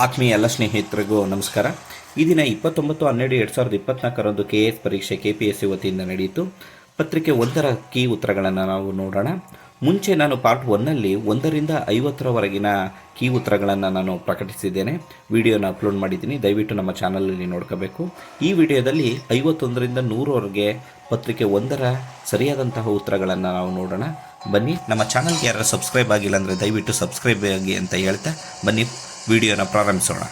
ಆತ್ಮೀಯ ಎಲ್ಲ ಸ್ನೇಹಿತರಿಗೂ ನಮಸ್ಕಾರ. ಈ ದಿನ 29/12/2024 KS ಪರೀಕ್ಷೆ KPSC ವತಿಯಿಂದ ನಡೆಯಿತು. ಪತ್ರಿಕೆ 1ರ ಕೀ ಉತ್ತರಗಳನ್ನು ನಾವು ನೋಡೋಣ. ಮುಂಚೆ ನಾನು ಪಾರ್ಟ್ 1ನಲ್ಲಿ 1ರಿಂದ 50ರವರೆಗಿನ ಕೀ ಉತ್ತರಗಳನ್ನು ನಾನು ಪ್ರಕಟಿಸಿದ್ದೇನೆ. ವಿಡಿಯೋನ ಅಪ್ಲೋಡ್ ಮಾಡಿದ್ದೀನಿ, ದಯವಿಟ್ಟು ನಮ್ಮ ಚಾನಲಲ್ಲಿ ನೋಡ್ಕೋಬೇಕು. ಈ ವಿಡಿಯೋದಲ್ಲಿ 51ರಿಂದ 100ರವರೆಗೆ ಪತ್ರಿಕೆ 1ರ ಸರಿಯಾದಂತಹ ಉತ್ತರಗಳನ್ನು ನಾವು ನೋಡೋಣ. ಬನ್ನಿ, ನಮ್ಮ ಚಾನಲ್ಗೆ ಯಾರು ಸಬ್ಸ್ಕ್ರೈಬ್ ಆಗಿಲ್ಲ ಅಂದರೆ ದಯವಿಟ್ಟು ಸಬ್ಸ್ಕ್ರೈಬ್ ಆಗಿ ಅಂತ ಹೇಳ್ತಾ ಬನ್ನಿ ವಿಡಿಯೋನ ಪ್ರಾರಂಭಿಸೋಣ.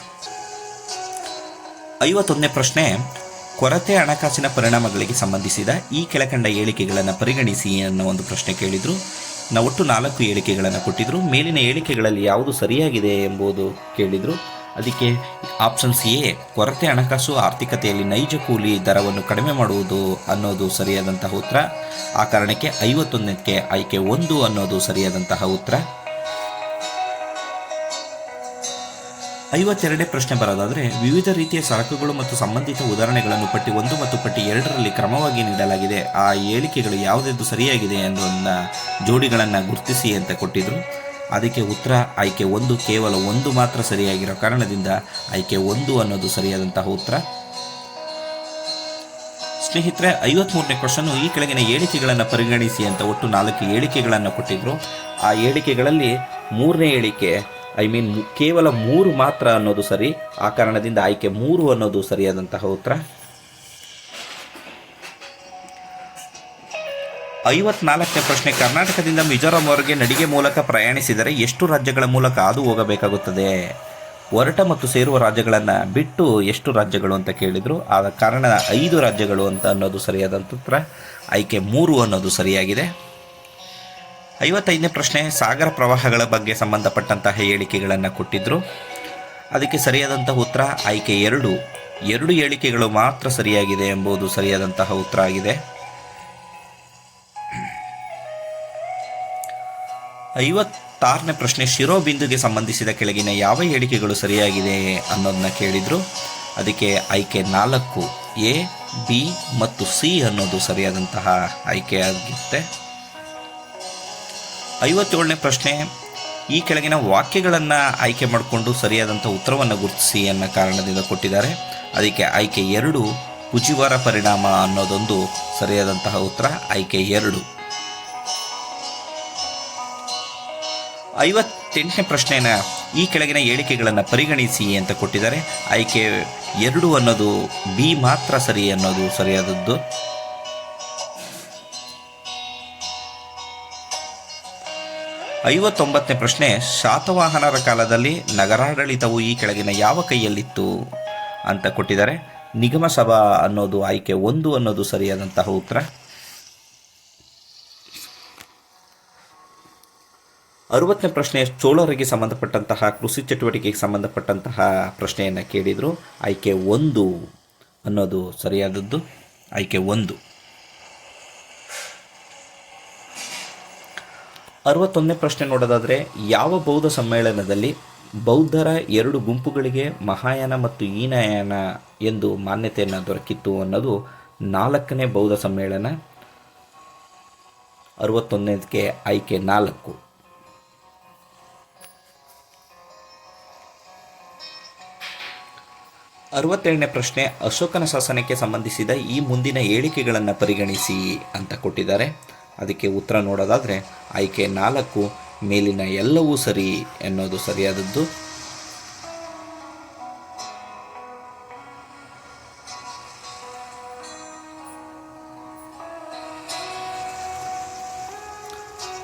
51ನೇ ಪ್ರಶ್ನೆ, ಕೊರತೆ ಹಣಕಾಸಿನ ಪರಿಣಾಮಗಳಿಗೆ ಸಂಬಂಧಿಸಿದ ಈ ಕೆಳಕಂಡ ಹೇಳಿಕೆಗಳನ್ನು ಪರಿಗಣಿಸಿ ಅನ್ನೋ ಒಂದು ಪ್ರಶ್ನೆ ಕೇಳಿದರು. ನಾವು ಒಟ್ಟು 4 ಹೇಳಿಕೆಗಳನ್ನು ಕೊಟ್ಟಿದ್ದರು. ಮೇಲಿನ ಹೇಳಿಕೆಗಳಲ್ಲಿ ಯಾವುದು ಸರಿಯಾಗಿದೆ ಎಂಬುದು ಕೇಳಿದರು. ಅದಕ್ಕೆ ಆಪ್ಷನ್ಸ್ ಎ, ಕೊರತೆ ಹಣಕಾಸು ಆರ್ಥಿಕತೆಯಲ್ಲಿ ನೈಜ ಕೂಲಿ ದರವನ್ನು ಕಡಿಮೆ ಮಾಡುವುದು ಅನ್ನೋದು ಸರಿಯಾದಂತಹ ಉತ್ತರ. ಆ ಕಾರಣಕ್ಕೆ 51ಕ್ಕೆ ಆಯ್ಕೆ 1 ಅನ್ನೋದು ಸರಿಯಾದಂತಹ ಉತ್ತರ. 52ನೇ ಪ್ರಶ್ನೆ ಬರೋದಾದರೆ, ವಿವಿಧ ರೀತಿಯ ಸರಕುಗಳು ಮತ್ತು ಸಂಬಂಧಿತ ಉದಾಹರಣೆಗಳನ್ನು ಪಟ್ಟಿ 1 ಮತ್ತು ಪಟ್ಟಿ 2ರಲ್ಲಿ ಕ್ರಮವಾಗಿ ನೀಡಲಾಗಿದೆ. ಆ ಹೇಳಿಕೆಗಳು ಯಾವುದೆಂದು ಸರಿಯಾಗಿದೆ ಅನ್ನೋದನ್ನ ಜೋಡಿಗಳನ್ನು ಗುರುತಿಸಿ ಅಂತ ಕೊಟ್ಟಿದ್ರು. ಅದಕ್ಕೆ ಉತ್ತರ ಆಯ್ಕೆ 1, ಕೇವಲ 1 ಮಾತ್ರ ಸರಿಯಾಗಿರೋ ಕಾರಣದಿಂದ ಆಯ್ಕೆ 1 ಅನ್ನೋದು ಸರಿಯಾದಂತಹ ಉತ್ತರ. ಸ್ನೇಹಿತರೆ, 53ನೇ ಕ್ವಶನ್, ಈ ಕೆಳಗಿನ ಹೇಳಿಕೆಗಳನ್ನು ಪರಿಗಣಿಸಿ ಅಂತ ಒಟ್ಟು 4 ಹೇಳಿಕೆಗಳನ್ನು ಕೊಟ್ಟಿದ್ರು. ಆ ಹೇಳಿಕೆಗಳಲ್ಲಿ 3ನೇ ಹೇಳಿಕೆ ಕೇವಲ 3 ಮಾತ್ರ ಅನ್ನೋದು ಸರಿ. ಆ ಕಾರಣದಿಂದ ಆಯ್ಕೆ 3 ಅನ್ನೋದು ಸರಿಯಾದಂತಹ ಉತ್ತರ. 54ನೇ ಪ್ರಶ್ನೆ, ಕರ್ನಾಟಕದಿಂದ ಮಿಜೋರಾಂವರೆಗೆ ನಡಿಗೆ ಮೂಲಕ ಪ್ರಯಾಣಿಸಿದರೆ ಎಷ್ಟು ರಾಜ್ಯಗಳ ಮೂಲಕ ಹಾದು ಹೋಗಬೇಕಾಗುತ್ತದೆ? ಹೊರಟ ಮತ್ತು ಸೇರುವ ರಾಜ್ಯಗಳನ್ನು ಬಿಟ್ಟು ಎಷ್ಟು ರಾಜ್ಯಗಳು ಅಂತ ಕೇಳಿದರು. ಆದ ಕಾರಣ 5 ರಾಜ್ಯಗಳು ಅಂತ ಅನ್ನೋದು ಸರಿಯಾದಂಥ ಉತ್ತರ. ಆಯ್ಕೆ 3 ಅನ್ನೋದು ಸರಿಯಾಗಿದೆ. 55ನೇ ಪ್ರಶ್ನೆ, ಸಾಗರ ಪ್ರವಾಹಗಳ ಬಗ್ಗೆ ಸಂಬಂಧಪಟ್ಟಂತಹ ಹೇಳಿಕೆಗಳನ್ನು ಕೊಟ್ಟಿದ್ದರು. ಅದಕ್ಕೆ ಸರಿಯಾದಂತಹ ಉತ್ತರ ಆಯ್ಕೆ 2. 2 ಹೇಳಿಕೆಗಳು ಮಾತ್ರ ಸರಿಯಾಗಿದೆ ಎಂಬುದು ಸರಿಯಾದಂತಹ ಉತ್ತರ ಆಗಿದೆ. 56ನೇ ಪ್ರಶ್ನೆ, ಶಿರೋಬಿಂದುಗೆ ಸಂಬಂಧಿಸಿದ ಕೆಳಗಿನ ಯಾವ ಹೇಳಿಕೆಗಳು ಸರಿಯಾಗಿದೆ ಅನ್ನೋದನ್ನ ಕೇಳಿದರು. ಅದಕ್ಕೆ ಆಯ್ಕೆ 4, ಎ, ಬಿ ಮತ್ತು ಸಿ ಅನ್ನೋದು ಸರಿಯಾದಂತಹ ಆಯ್ಕೆ ಆಗುತ್ತೆ. 57ನೇ ಪ್ರಶ್ನೆ, ಈ ಕೆಳಗಿನ ವಾಕ್ಯಗಳನ್ನು ಆಯ್ಕೆ ಮಾಡಿಕೊಂಡು ಸರಿಯಾದಂಥ ಉತ್ತರವನ್ನು ಗುರುತಿಸಿ ಅನ್ನೋ ಕಾರಣದಿಂದ ಕೊಟ್ಟಿದ್ದಾರೆ. ಅದಕ್ಕೆ ಆಯ್ಕೆ 2, ಉಜಿವಾರ ಪರಿಣಾಮ ಅನ್ನೋದೊಂದು ಸರಿಯಾದಂತಹ ಉತ್ತರ. ಆಯ್ಕೆ 2. 58ನೇ ಪ್ರಶ್ನೆನ, ಈ ಕೆಳಗಿನ ಹೇಳಿಕೆಗಳನ್ನು ಪರಿಗಣಿಸಿ ಅಂತ ಕೊಟ್ಟಿದ್ದಾರೆ. ಆಯ್ಕೆ 2 ಅನ್ನೋದು ಬಿ ಮಾತ್ರ ಸರಿ ಅನ್ನೋದು ಸರಿಯಾದದ್ದು. 59ನೇ ಪ್ರಶ್ನೆ, ಶಾತವಾಹನರ ಕಾಲದಲ್ಲಿ ನಗರಾಡಳಿತವು ಈ ಕೆಳಗಿನ ಯಾವ ಕೈಯಲ್ಲಿತ್ತು ಅಂತ ಕೊಟ್ಟಿದ್ದಾರೆ. ನಿಗಮ ಸಭಾ ಅನ್ನೋದು ಆಯ್ಕೆ 1 ಅನ್ನೋದು ಸರಿಯಾದಂತಹ ಉತ್ತರ. 60ನೇ ಪ್ರಶ್ನೆ, ಚೋಳರಿಗೆ ಸಂಬಂಧಪಟ್ಟಂತಹ ಕೃಷಿ ಚಟುವಟಿಕೆಗೆ ಸಂಬಂಧಪಟ್ಟಂತಹ ಪ್ರಶ್ನೆಯನ್ನು ಕೇಳಿದರು. ಆಯ್ಕೆ 1 ಅನ್ನೋದು ಸರಿಯಾದದ್ದು. ಆಯ್ಕೆ 1. 61ನೇ ಪ್ರಶ್ನೆ ನೋಡೋದಾದರೆ, ಯಾವ ಬೌದ್ಧ ಸಮ್ಮೇಳನದಲ್ಲಿ ಬೌದ್ಧರ 2 ಗುಂಪುಗಳಿಗೆ ಮಹಾಯಾನ ಮತ್ತು ಹೀನಯಾನ ಎಂದು ಮಾನ್ಯತೆಯನ್ನು ದೊರಕಿತ್ತು ಅನ್ನೋದು 4ನೇ ಬೌದ್ಧ ಸಮ್ಮೇಳನ. 61ನೇದಕ್ಕೆ ಆಯ್ಕೆ 4. 67ನೇ ಪ್ರಶ್ನೆ, ಅಶೋಕನ ಶಾಸನಕ್ಕೆ ಸಂಬಂಧಿಸಿದ ಈ ಮುಂದಿನ ಹೇಳಿಕೆಗಳನ್ನು ಪರಿಗಣಿಸಿ ಅಂತ ಕೊಟ್ಟಿದ್ದಾರೆ. ಅದಕ್ಕೆ ಉತ್ತರ ನೋಡೋದಾದರೆ ಆಯ್ಕೆ 4, ಮೇಲಿನ ಎಲ್ಲವೂ ಸರಿ ಎನ್ನುವುದು ಸರಿಯಾದದ್ದು.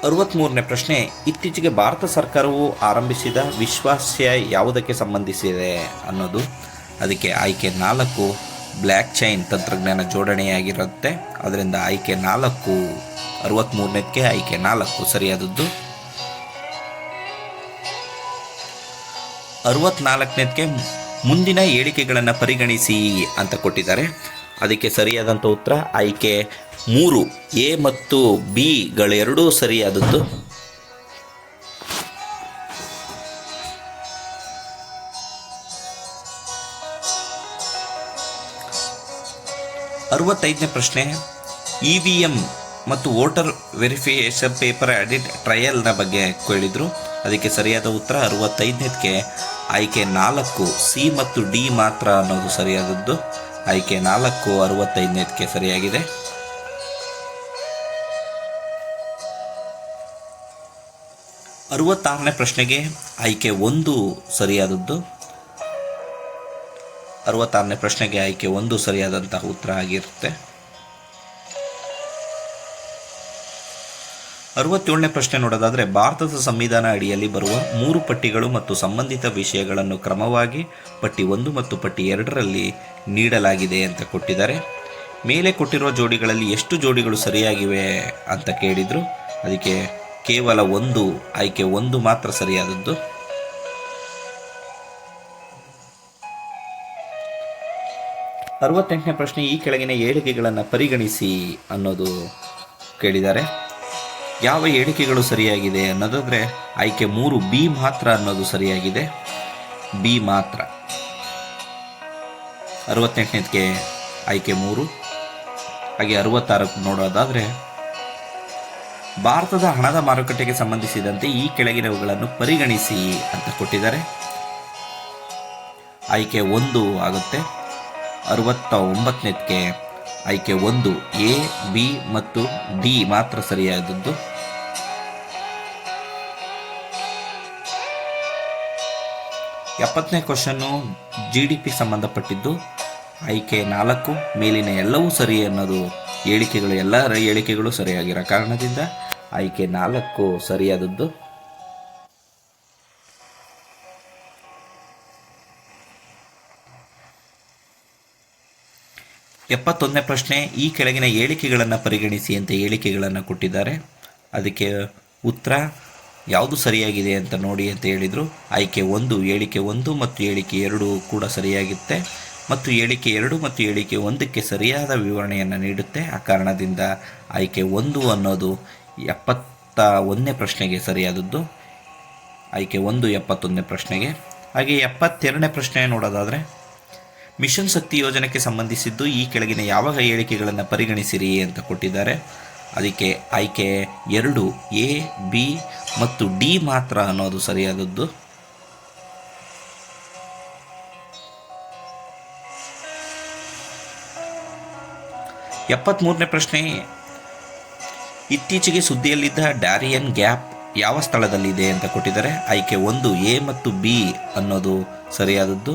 63ನೇ ಪ್ರಶ್ನೆ, ಇತ್ತೀಚೆಗೆ ಭಾರತ ಸರ್ಕಾರವು ಆರಂಭಿಸಿದ ವಿಶ್ವಾಸ್ಯ ಯಾವುದಕ್ಕೆ ಸಂಬಂಧಿಸಿದೆ ಅನ್ನೋದು. ಅದಕ್ಕೆ ಆಯ್ಕೆ 4, ಬ್ಲ್ಯಾಕ್ ಚೈನ್ ತಂತ್ರಜ್ಞಾನ ಜೋಡಣೆಯಾಗಿರುತ್ತೆ. ಅದರಿಂದ ಆಯ್ಕೆ 4, 63ನೇದಕ್ಕೆ ಆಯ್ಕೆ 4 ಸರಿಯಾದದ್ದು. 64ನೇದಕ್ಕೆ ಮುಂದಿನ ಹೇಳಿಕೆಗಳನ್ನು ಪರಿಗಣಿಸಿ ಅಂತ ಕೊಟ್ಟಿದ್ದಾರೆ. ಅದಕ್ಕೆ ಸರಿಯಾದಂಥ ಉತ್ತರ ಆಯ್ಕೆ 3, ಎ ಮತ್ತು ಬಿ ಗಳೆರಡೂ ಸರಿಯಾದದ್ದು. 65ನೇ ಪ್ರಶ್ನೆ, EVM ಮತ್ತು ವೋಟರ್ ವೆರಿಫಿಕೇಷನ್ ಪೇಪರ್ ಆಡಿಟ್ ಟ್ರಯಲ್ನ ಬಗ್ಗೆ ಕೇಳಿದರು. ಅದಕ್ಕೆ ಸರಿಯಾದ ಉತ್ತರ 65ನೇದಕ್ಕೆ ಆಯ್ಕೆ 4 ಸಿ ಮತ್ತು ಡಿ ಮಾತ್ರ ಅನ್ನೋದು ಸರಿಯಾದದ್ದು. ಆಯ್ಕೆ 4 65ನೇದಕ್ಕೆ ಸರಿಯಾಗಿದೆ. 66ನೇ ಪ್ರಶ್ನೆಗೆ ಆಯ್ಕೆ 1 ಸರಿಯಾದದ್ದು. 66ನೇ ಪ್ರಶ್ನೆಗೆ ಆಯ್ಕೆ 1 ಸರಿಯಾದಂತಹ ಉತ್ತರ ಆಗಿರುತ್ತೆ. 67ನೇ ಪ್ರಶ್ನೆ ನೋಡೋದಾದರೆ, ಭಾರತದ ಸಂವಿಧಾನ ಅಡಿಯಲ್ಲಿ ಬರುವ 3 ಪಟ್ಟಿಗಳು ಮತ್ತು ಸಂಬಂಧಿತ ವಿಷಯಗಳನ್ನು ಕ್ರಮವಾಗಿ ಪಟ್ಟಿ 1 ಮತ್ತು ಪಟ್ಟಿ 2ರಲ್ಲಿ ನೀಡಲಾಗಿದೆ ಅಂತ ಕೊಟ್ಟಿದ್ದಾರೆ. ಮೇಲೆ ಕೊಟ್ಟಿರುವ ಜೋಡಿಗಳಲ್ಲಿ ಎಷ್ಟು ಜೋಡಿಗಳು ಸರಿಯಾಗಿವೆ ಅಂತ ಕೇಳಿದರು. ಅದಕ್ಕೆ ಕೇವಲ 1 ಆಯ್ಕೆ 1 ಮಾತ್ರ ಸರಿಯಾದದ್ದು. 68ನೇ ಪ್ರಶ್ನೆ, ಈ ಕೆಳಗಿನ ಹೇಳಿಕೆಗಳನ್ನು ಪರಿಗಣಿಸಿ ಅನ್ನೋದು ಕೇಳಿದ್ದಾರೆ. ಯಾವ ಹೇಳಿಕೆಗಳು ಸರಿಯಾಗಿದೆ ಅನ್ನೋದಾದರೆ ಆಯ್ಕೆ 3 ಬಿ ಮಾತ್ರ ಅನ್ನೋದು ಸರಿಯಾಗಿದೆ. ಬಿ ಮಾತ್ರ. 68ನೇದಕ್ಕೆ ಆಯ್ಕೆ 3. ಹಾಗೆ 66ಕ್ಕೆ ನೋಡೋದಾದರೆ, ಭಾರತದ ಹಣದ ಮಾರುಕಟ್ಟೆಗೆ ಸಂಬಂಧಿಸಿದಂತೆ ಈ ಕೆಳಗಿನವುಗಳನ್ನು ಪರಿಗಣಿಸಿ ಅಂತ ಕೊಟ್ಟಿದ್ದಾರೆ. ಆಯ್ಕೆ 1 ಆಗುತ್ತೆ. 69ನೇದಕ್ಕೆ ಆಯ್ಕೆ 1 ಎ, ಬಿ ಮತ್ತು ಡಿ ಮಾತ್ರ ಸರಿಯಾದದ್ದು. 70ನೇ ಕ್ವಶನ್ನು GDP ಸಂಬಂಧಪಟ್ಟಿದ್ದು. ಆಯ್ಕೆ 4 ಮೇಲಿನ ಎಲ್ಲವೂ ಸರಿ ಅನ್ನೋದು ಹೇಳಿಕೆಗಳು, ಎಲ್ಲ ಹೇಳಿಕೆಗಳು ಸರಿಯಾಗಿರೋ ಕಾರಣದಿಂದ ಆಯ್ಕೆ 4 ಸರಿಯಾದದ್ದು. 71ನೇ ಪ್ರಶ್ನೆ, ಈ ಕೆಳಗಿನ ಹೇಳಿಕೆಗಳನ್ನು ಪರಿಗಣಿಸಿ ಅಂತ ಹೇಳಿಕೆಗಳನ್ನು ಕೊಟ್ಟಿದ್ದಾರೆ. ಅದಕ್ಕೆ ಉತ್ತರ ಯಾವುದು ಸರಿಯಾಗಿದೆ ಅಂತ ನೋಡಿ ಅಂತ ಹೇಳಿದರು. ಆಯ್ಕೆ 1 ಹೇಳಿಕೆ 1 ಮತ್ತು ಹೇಳಿಕೆ 2 ಕೂಡ ಸರಿಯಾಗುತ್ತೆ ಮತ್ತು ಹೇಳಿಕೆ 2 ಮತ್ತು ಹೇಳಿಕೆ 1ಕ್ಕೆ ಸರಿಯಾದ ವಿವರಣೆಯನ್ನು ನೀಡುತ್ತೆ. ಆ ಕಾರಣದಿಂದ ಆಯ್ಕೆ 1 ಅನ್ನೋದು 71ನೇ ಪ್ರಶ್ನೆಗೆ ಸರಿಯಾದದ್ದು. ಆಯ್ಕೆ 1 71ನೇ ಪ್ರಶ್ನೆಗೆ. ಹಾಗೆ 72ನೇ ಪ್ರಶ್ನೆ ನೋಡೋದಾದರೆ, ಮಿಷನ್ ಶಕ್ತಿ ಯೋಜನೆಗೆ ಸಂಬಂಧಿಸಿದ್ದು ಈ ಕೆಳಗಿನ ಯಾವ ಹೇಳಿಕೆಗಳನ್ನು ಪರಿಗಣಿಸಿರಿ ಅಂತ ಕೊಟ್ಟಿದ್ದಾರೆ. ಅದಕ್ಕೆ ಆಯ್ಕೆ 2 ಎ, ಬಿ ಮತ್ತು ಡಿ ಮಾತ್ರ ಅನ್ನೋದು ಸರಿಯಾದದ್ದು. 73ನೇ ಪ್ರಶ್ನೆ, ಇತ್ತೀಚೆಗೆ ಸುದ್ದಿಯಲ್ಲಿದ್ದ ಡ್ಯಾರಿಯನ್ ಗ್ಯಾಪ್ ಯಾವ ಸ್ಥಳದಲ್ಲಿದೆ ಅಂತ ಕೊಟ್ಟಿದ್ದಾರೆ. ಆಯ್ಕೆ 1 ಎ ಮತ್ತು ಬಿ ಅನ್ನೋದು ಸರಿಯಾದದ್ದು.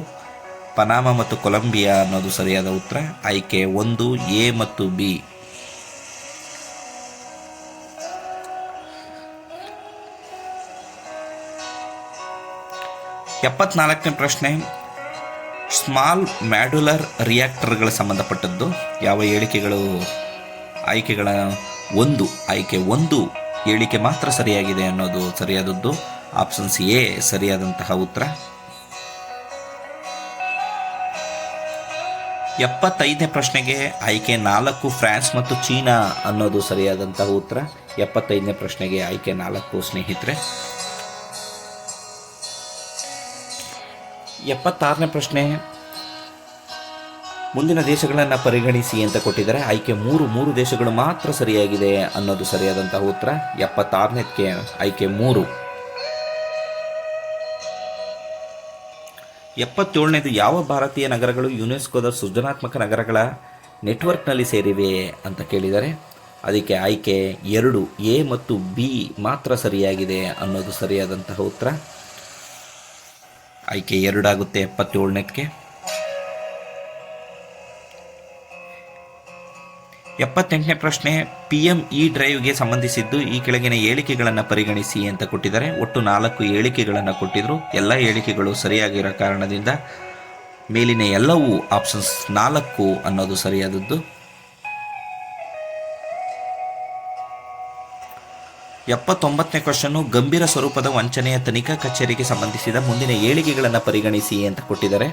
ಪನಾಮ ಮತ್ತು ಕೊಲಂಬಿಯಾ ಅನ್ನೋದು ಸರಿಯಾದ ಉತ್ತರ. ಆಯ್ಕೆ 1 ಎ ಮತ್ತು ಬಿ. 74ನೇ ಪ್ರಶ್ನೆ, ಸ್ಮಾಲ್ ಮಾಡ್ಯುಲರ್ ರಿಯಾಕ್ಟರ್ಗಳ ಸಂಬಂಧಪಟ್ಟದ್ದು. ಯಾವ ಹೇಳಿಕೆಗಳು? ಆಯ್ಕೆಗಳ 1 ಆಯ್ಕೆ 1 ಹೇಳಿಕೆ ಮಾತ್ರ ಸರಿಯಾಗಿದೆ ಅನ್ನೋದು ಸರಿಯಾದದ್ದು. ಆಪ್ಷನ್ಸ್ ಎ ಸರಿಯಾದಂತಹ ಉತ್ತರ. 75ನೇ ಪ್ರಶ್ನೆಗೆ ಆಯ್ಕೆ 4 ಫ್ರಾನ್ಸ್ ಮತ್ತು ಚೀನಾ ಅನ್ನೋದು ಸರಿಯಾದಂತಹ ಉತ್ತರ. 75ನೇ ಪ್ರಶ್ನೆಗೆ ಆಯ್ಕೆ 4 ಸ್ನೇಹಿತರೆ. 76ನೇ ಪ್ರಶ್ನೆ, ಮುಂದಿನ ದೇಶಗಳನ್ನು ಪರಿಗಣಿಸಿ ಅಂತ ಕೊಟ್ಟಿದ್ದಾರೆ. ಆಯ್ಕೆ 3 ದೇಶಗಳು ಮಾತ್ರ ಸರಿಯಾಗಿದೆ ಅನ್ನೋದು ಸರಿಯಾದಂತಹ ಉತ್ತರ. 76ನೇದಕ್ಕೆ ಆಯ್ಕೆ 3. 77ನೇದು, ಯಾವ ಭಾರತೀಯ ನಗರಗಳು ಯುನೆಸ್ಕೋದ ಸೃಜನಾತ್ಮಕ ನಗರಗಳ ನೆಟ್ವರ್ಕ್ನಲ್ಲಿ ಸೇರಿವೆ ಅಂತ ಕೇಳಿದ್ದಾರೆ. ಅದಕ್ಕೆ ಆಯ್ಕೆ 2 ಎ ಮತ್ತು ಬಿ ಮಾತ್ರ ಸರಿಯಾಗಿದೆ ಅನ್ನೋದು ಸರಿಯಾದಂತಹ ಉತ್ತರ. ಆಯ್ಕೆ 2 ಆಗುತ್ತೆ 77ನೇದಕ್ಕೆ. 78ನೇ ಪ್ರಶ್ನೆ, PME ಡ್ರೈವ್ಗೆ ಸಂಬಂಧಿಸಿದ್ದು ಈ ಕೆಳಗಿನ ಹೇಳಿಕೆಗಳನ್ನು ಪರಿಗಣಿಸಿ ಅಂತ ಕೊಟ್ಟಿದ್ದಾರೆ. ಒಟ್ಟು 4 ಹೇಳಿಕೆಗಳನ್ನು ಕೊಟ್ಟಿದ್ರು. ಎಲ್ಲ ಹೇಳಿಕೆಗಳು ಸರಿಯಾಗಿರೋ ಕಾರಣದಿಂದ ಮೇಲಿನ ಎಲ್ಲವೂ ಆಪ್ಷನ್ಸ್ 4 ಅನ್ನೋದು ಸರಿಯಾದದ್ದು. 79ನೇ ಕ್ವಶನ್ನು, ಗಂಭೀರ ಸ್ವರೂಪದ ವಂಚನೆಯ ತನಿಖಾ ಕಚೇರಿಗೆ ಸಂಬಂಧಿಸಿದ ಮುಂದಿನ ಹೇಳಿಕೆಗಳನ್ನು ಪರಿಗಣಿಸಿ ಅಂತ ಕೊಟ್ಟಿದ್ದಾರೆ.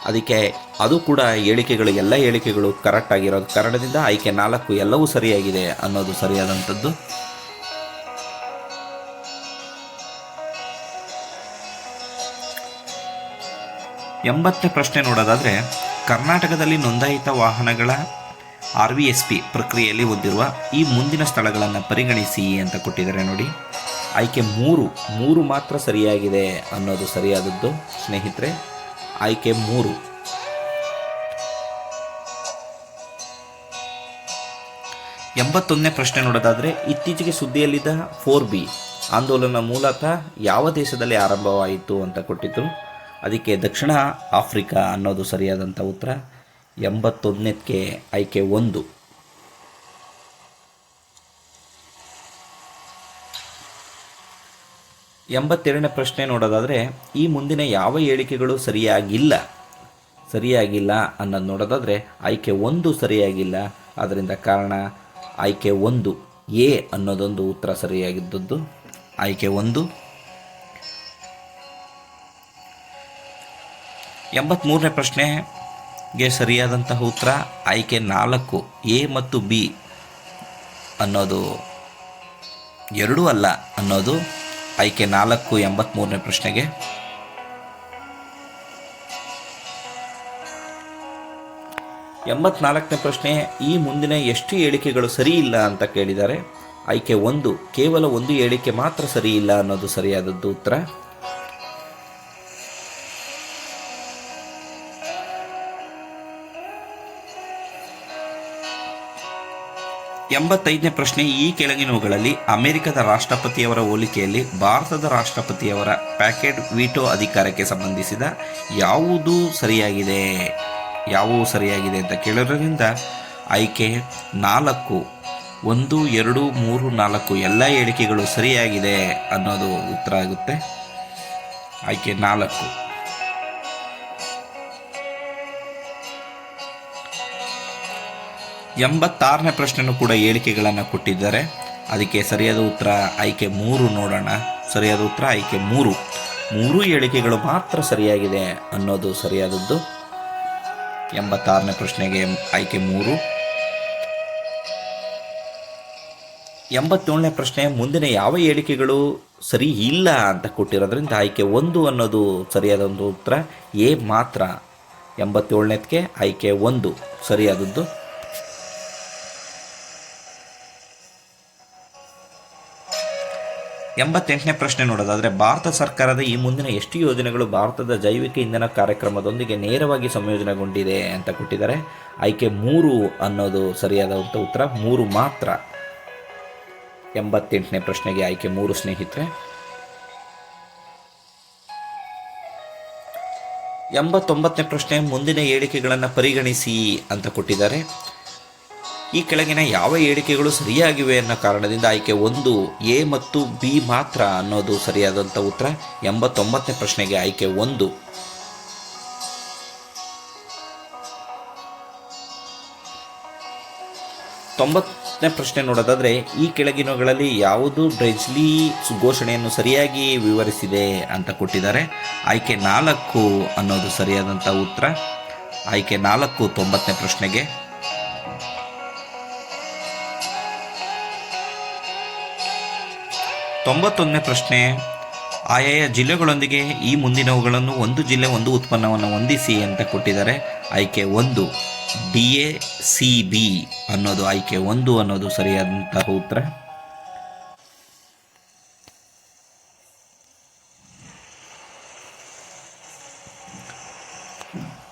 ಅದಕ್ಕೆ ಅದು ಕೂಡ ಹೇಳಿಕೆಗಳು, ಎಲ್ಲ ಹೇಳಿಕೆಗಳು ಕರೆಕ್ಟ್ ಆಗಿರೋದು ಕಾರಣದಿಂದ ಆಯ್ಕೆ 4 ಎಲ್ಲವೂ ಸರಿಯಾಗಿದೆ ಅನ್ನೋದು ಸರಿಯಾದಂಥದ್ದು. 80ನೇ ಪ್ರಶ್ನೆ ನೋಡೋದಾದರೆ, ಕರ್ನಾಟಕದಲ್ಲಿ ನೋಂದಾಯಿತ ವಾಹನಗಳ RVSP ಪ್ರಕ್ರಿಯೆಯಲ್ಲಿ ಹೊಂದಿರುವ ಈ ಮುಂದಿನ ಸ್ಥಳಗಳನ್ನು ಪರಿಗಣಿಸಿ ಅಂತ ಕೊಟ್ಟಿದ್ದಾರೆ ನೋಡಿ. ಆಯ್ಕೆ ಮೂರು, ಮೂರು ಮಾತ್ರ ಸರಿಯಾಗಿದೆ ಅನ್ನೋದು ಸರಿಯಾದದ್ದು ಸ್ನೇಹಿತರೆ. ಆಯ್ಕೆ ಮೂರು. 81ನೇ ಪ್ರಶ್ನೆ ನೋಡೋದಾದರೆ, ಇತ್ತೀಚೆಗೆ ಸುದ್ದಿಯಲ್ಲಿದ್ದ 4B ಆಂದೋಲನ ಮೂಲತಃ ಯಾವ ದೇಶದಲ್ಲಿ ಆರಂಭವಾಯಿತು ಅಂತ ಕೊಟ್ಟಿದ್ರು. ಅದಕ್ಕೆ ದಕ್ಷಿಣ ಆಫ್ರಿಕಾ ಅನ್ನೋದು ಸರಿಯಾದಂಥ ಉತ್ತರ. 81ಕ್ಕೆ ಆಯ್ಕೆ 1. 82ನೇ ಪ್ರಶ್ನೆ ನೋಡೋದಾದರೆ, ಈ ಮುಂದಿನ ಯಾವ ಹೇಳಿಕೆಗಳು ಸರಿಯಾಗಿಲ್ಲ ಅನ್ನೋದು ನೋಡೋದಾದರೆ ಆಯ್ಕೆ 1 ಸರಿಯಾಗಿಲ್ಲ. ಅದರಿಂದ ಕಾರಣ ಆಯ್ಕೆ 1 ಎ ಅನ್ನೋದೊಂದು ಉತ್ತರ ಸರಿಯಾಗಿದ್ದದ್ದು. ಆಯ್ಕೆ 1. 83ನೇ ಪ್ರಶ್ನೆಗೆ ಸರಿಯಾದಂತಹ ಉತ್ತರ ಆಯ್ಕೆ 4 ಎ ಮತ್ತು ಬಿ ಅನ್ನೋದು ಎರಡೂ ಅಲ್ಲ ಅನ್ನೋದು ಆಯ್ಕೆ 4 83ನೇ ಪ್ರಶ್ನೆಗೆ. 84ನೇ ಪ್ರಶ್ನೆ, ಈ ಮುಂದಿನ ಎಷ್ಟು ಹೇಳಿಕೆಗಳು ಸರಿ ಇಲ್ಲ ಅಂತ ಕೇಳಿದ್ದಾರೆ. ಆಯ್ಕೆ 1 ಕೇವಲ ಒಂದು ಹೇಳಿಕೆ ಮಾತ್ರ ಸರಿ ಇಲ್ಲ ಅನ್ನೋದು ಸರಿಯಾದದ್ದು ಉತ್ತರ. 85ನೇ ಪ್ರಶ್ನೆ, ಈ ಕೆಳಗಿನವುಗಳಲ್ಲಿ ಅಮೆರಿಕದ ರಾಷ್ಟ್ರಪತಿಯವರ ಹೋಲಿಕೆಯಲ್ಲಿ ಭಾರತದ ರಾಷ್ಟ್ರಪತಿಯವರ ಪ್ಯಾಕೆಟ್ ವೀಟೋ ಅಧಿಕಾರಕ್ಕೆ ಸಂಬಂಧಿಸಿದ ಯಾವುವು ಸರಿಯಾಗಿದೆ ಅಂತ ಕೇಳೋದ್ರಿಂದ ಆಯ್ಕೆ 4 1 2 3 4 ಎಲ್ಲ ಹೇಳಿಕೆಗಳು ಸರಿಯಾಗಿದೆ ಅನ್ನೋದು ಉತ್ತರ ಆಗುತ್ತೆ. ಆಯ್ಕೆ 4. 86ನೇ ಪ್ರಶ್ನೆನೂ ಕೂಡ ಹೇಳಿಕೆಗಳನ್ನು ಕೊಟ್ಟಿದ್ದಾರೆ. ಅದಕ್ಕೆ ಸರಿಯಾದ ಉತ್ತರ ಆಯ್ಕೆ 3 ನೋಡೋಣ. ಸರಿಯಾದ ಉತ್ತರ ಆಯ್ಕೆ 3 ಹೇಳಿಕೆಗಳು ಮಾತ್ರ ಸರಿಯಾಗಿದೆ ಅನ್ನೋದು ಸರಿಯಾದದ್ದು. 86ನೇ ಪ್ರಶ್ನೆಗೆ ಆಯ್ಕೆ 3. 87ನೇ ಪ್ರಶ್ನೆ, ಮುಂದಿನ ಯಾವ ಹೇಳಿಕೆಗಳು ಸರಿ ಇಲ್ಲ ಅಂತ ಕೊಟ್ಟಿರೋದ್ರಿಂದ ಆಯ್ಕೆ 1 ಅನ್ನೋದು ಸರಿಯಾದ ಒಂದು ಉತ್ತರ. ಎ ಮಾತ್ರ. 87ನೇದಕ್ಕೆ ಆಯ್ಕೆ 1 ಸರಿಯಾದದ್ದು. 88ನೇ ಪ್ರಶ್ನೆ ನೋಡೋದಾದರೆ, ಭಾರತ ಸರ್ಕಾರದ ಈ ಮುಂದಿನ ಎಷ್ಟು ಯೋಜನೆಗಳು ಭಾರತದ ಜೈವಿಕ ಇಂಧನ ಕಾರ್ಯಕ್ರಮದೊಂದಿಗೆ ನೇರವಾಗಿ ಸಂಯೋಜನೆಗೊಂಡಿದೆ ಅಂತ ಕೊಟ್ಟಿದ್ದಾರೆ. ಆಯ್ಕೆ 3 ಅನ್ನೋದು ಸರಿಯಾದ ಉತ್ತರ. 3 ಮಾತ್ರ. 88ನೇ ಪ್ರಶ್ನೆಗೆ ಆಯ್ಕೆ 3 ಸ್ನೇಹಿತರೆ. 89ನೇ ಪ್ರಶ್ನೆ, ಮುಂದಿನ ಹೇಳಿಕೆಗಳನ್ನು ಪರಿಗಣಿಸಿ ಅಂತ ಕೊಟ್ಟಿದ್ದಾರೆ. ಈ ಕೆಳಗಿನ ಯಾವ ಹೇಳಿಕೆಗಳು ಸರಿಯಾಗಿವೆ ಅನ್ನೋ ಕಾರಣದಿಂದ ಆಯ್ಕೆ 1 ಎ ಮತ್ತು ಬಿ ಮಾತ್ರ ಅನ್ನೋದು ಸರಿಯಾದಂಥ ಉತ್ತರ. 89ನೇ ಪ್ರಶ್ನೆಗೆ ಆಯ್ಕೆ 1. 90ನೇ ಪ್ರಶ್ನೆ ನೋಡೋದಾದರೆ, ಈ ಕೆಳಗಿನಗಳಲ್ಲಿ ಯಾವುದು ಬ್ರೆಜ್ಲಿ ಘೋಷಣೆಯನ್ನು ಸರಿಯಾಗಿ ವಿವರಿಸಿದೆ ಅಂತ ಕೊಟ್ಟಿದ್ದಾರೆ. ಆಯ್ಕೆ 4 ಅನ್ನೋದು ಸರಿಯಾದಂಥ ಉತ್ತರ. ಆಯ್ಕೆ 4 90ನೇ ಪ್ರಶ್ನೆಗೆ. 91ನೇ ಪ್ರಶ್ನೆ, ಆಯಾಯ ಜಿಲ್ಲೆಗಳೊಂದಿಗೆ ಈ ಮುಂದಿನವುಗಳನ್ನು ಒಂದು ಜಿಲ್ಲೆ ಒಂದು ಉತ್ಪನ್ನವನ್ನು ಹೊಂದಿಸಿ ಅಂತ ಕೊಟ್ಟಿದ್ದಾರೆ. ಆಯ್ಕೆ 1 DACB ಅನ್ನೋದು ಆಯ್ಕೆ 1 ಅನ್ನೋದು ಸರಿಯಾದಂತಹ ಉತ್ತರ.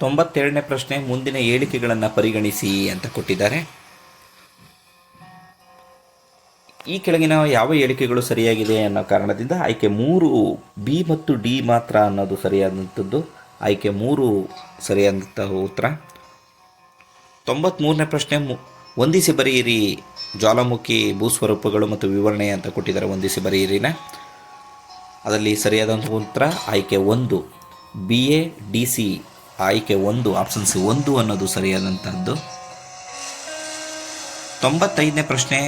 92ನೇ ಪ್ರಶ್ನೆ, ಮುಂದಿನ ಹೇಳಿಕೆಗಳನ್ನು ಪರಿಗಣಿಸಿ ಅಂತ ಕೊಟ್ಟಿದ್ದಾರೆ. ಈ ಕೆಳಗಿನ ಯಾವ ಹೇಳಿಕೆಗಳು ಸರಿಯಾಗಿದೆ ಅನ್ನೋ ಕಾರಣದಿಂದ ಆಯ್ಕೆ 3 ಬಿ ಮತ್ತು ಡಿ ಮಾತ್ರ ಅನ್ನೋದು ಸರಿಯಾದಂಥದ್ದು. ಆಯ್ಕೆ 3 ಸರಿಯಾದಂತಹ ಉತ್ತರ. 93ನೇ ಪ್ರಶ್ನೆ, ಹೊಂದಿಸಿ ಬರೆಯಿರಿ ಜ್ವಾಲಾಮುಖಿ ಭೂಸ್ವರೂಪಗಳು ಮತ್ತು ವಿವರಣೆ ಅಂತ ಕೊಟ್ಟಿದ್ದಾರೆ. ಹೊಂದಿಸಿ ಬರೆಯಿರಿನ ಅದರಲ್ಲಿ ಸರಿಯಾದಂಥ ಉತ್ತರ ಆಯ್ಕೆ 1 BADC. ಆಯ್ಕೆ 1 ಆಪ್ಷನ್ ಸಿ 1 ಅನ್ನೋದು ಸರಿಯಾದಂಥದ್ದು. 95ನೇ ಪ್ರಶ್ನೆ,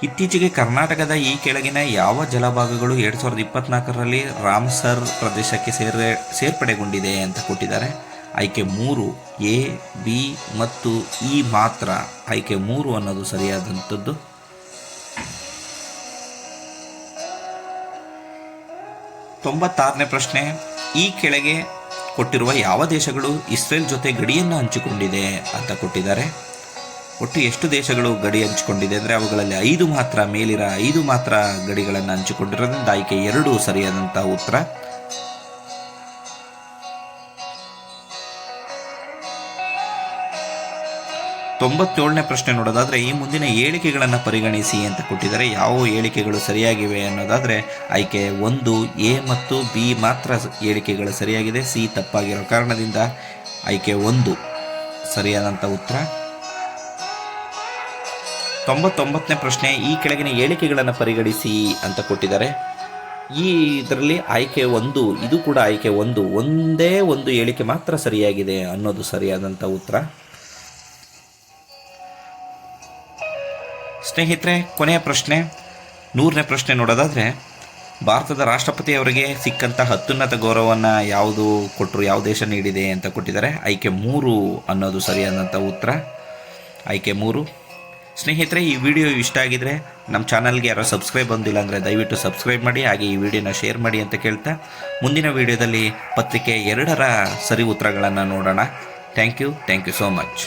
ಇತ್ತೀಚೆಗೆ ಕರ್ನಾಟಕದ ಈ ಕೆಳಗಿನ ಯಾವ ಜಲಭಾಗಗಳು 2024ರಲ್ಲಿ ರಾಮ್ಸರ್ ಪ್ರದೇಶಕ್ಕೆ ಸೇರ್ಪಡೆಗೊಂಡಿದೆ ಅಂತ ಕೊಟ್ಟಿದ್ದಾರೆ. ಆಯ್ಕೆ 3 ಎ ಬಿ ಮತ್ತು ಇ ಮಾತ್ರ. ಆಯ್ಕೆ 3 ಅನ್ನೋದು ಸರಿಯಾದಂಥದ್ದು. 96ನೇ ಪ್ರಶ್ನೆ, ಈ ಕೆಳಗೆ ಕೊಟ್ಟಿರುವ ಯಾವ ದೇಶಗಳು ಇಸ್ರೇಲ್ ಜೊತೆ ಗಡಿಯನ್ನು ಹಂಚಿಕೊಂಡಿದೆ ಅಂತ ಕೊಟ್ಟಿದ್ದಾರೆ. ಒಟ್ಟು ಎಷ್ಟು ದೇಶಗಳು ಗಡಿ ಹಂಚಿಕೊಂಡಿದೆ ಅಂದರೆ ಅವುಗಳಲ್ಲಿ 5 ಮಾತ್ರ, ಮೇಲಿರ 5 ಮಾತ್ರ ಗಡಿಗಳನ್ನು ಹಂಚಿಕೊಂಡಿರೋದ್ರಿಂದ ಆಯ್ಕೆ 2 ಸರಿಯಾದಂಥ ಉತ್ತರ. ತೊಂಬತ್ತೇಳನೇ ಪ್ರಶ್ನೆ ನೋಡೋದಾದರೆ, ಈ ಮುಂದಿನ ಹೇಳಿಕೆಗಳನ್ನು ಪರಿಗಣಿಸಿ ಅಂತ ಕೊಟ್ಟಿದ್ದಾರೆ. ಯಾವ ಹೇಳಿಕೆಗಳು ಸರಿಯಾಗಿವೆ ಅನ್ನೋದಾದರೆ ಆಯ್ಕೆ 1 ಎ ಮತ್ತು ಬಿ ಮಾತ್ರ ಹೇಳಿಕೆಗಳು ಸರಿಯಾಗಿದೆ, ಸಿ ತಪ್ಪಾಗಿರೋ ಕಾರಣದಿಂದ ಆಯ್ಕೆ 1 ಸರಿಯಾದಂಥ ಉತ್ತರ. 99ನೇ ಪ್ರಶ್ನೆ, ಈ ಕೆಳಗಿನ ಹೇಳಿಕೆಗಳನ್ನು ಪರಿಗಣಿಸಿ ಅಂತ ಕೊಟ್ಟಿದ್ದಾರೆ. ಇದರಲ್ಲಿ ಆಯ್ಕೆ 1, ಇದು ಕೂಡ ಆಯ್ಕೆ 1, ಒಂದೇ ಒಂದು ಹೇಳಿಕೆ ಮಾತ್ರ ಸರಿಯಾಗಿದೆ ಅನ್ನೋದು ಸರಿಯಾದಂಥ ಉತ್ತರ. ಸ್ನೇಹಿತರೆ, ಕೊನೆಯ ಪ್ರಶ್ನೆ 100ನೇ ಪ್ರಶ್ನೆ ನೋಡೋದಾದರೆ, ಭಾರತದ ರಾಷ್ಟ್ರಪತಿಯವರಿಗೆ ಸಿಕ್ಕಂಥ ಅತ್ಯುನ್ನತ ಗೌರವವನ್ನು ಯಾವುದು ಕೊಟ್ಟರು, ಯಾವ ದೇಶ ನೀಡಿದೆ ಅಂತ ಕೊಟ್ಟಿದ್ದಾರೆ. ಆಯ್ಕೆ 3 ಅನ್ನೋದು ಸರಿಯಾದಂಥ ಉತ್ತರ, ಆಯ್ಕೆ 3. ಸ್ನೇಹಿತರೆ, ಈ ವಿಡಿಯೋ ಇಷ್ಟ ಆಗಿದರೆ ನಮ್ಮ ಚಾನಲ್ಗೆ ಯಾರೋ ಸಬ್ಸ್ಕ್ರೈಬ್ ಬಂದಿಲ್ಲ ಅಂದರೆ ದಯವಿಟ್ಟು ಸಬ್ಸ್ಕ್ರೈಬ್ ಮಾಡಿ, ಹಾಗೆ ಈ ವಿಡಿಯೋನ ಶೇರ್ ಮಾಡಿ ಅಂತ ಕೇಳ್ತಾ ಮುಂದಿನ ವಿಡಿಯೋದಲ್ಲಿ ಪತ್ರಿಕೆ 2ರ ಸರಿ ಉತ್ತರಗಳನ್ನು ನೋಡೋಣ. Thank you so much.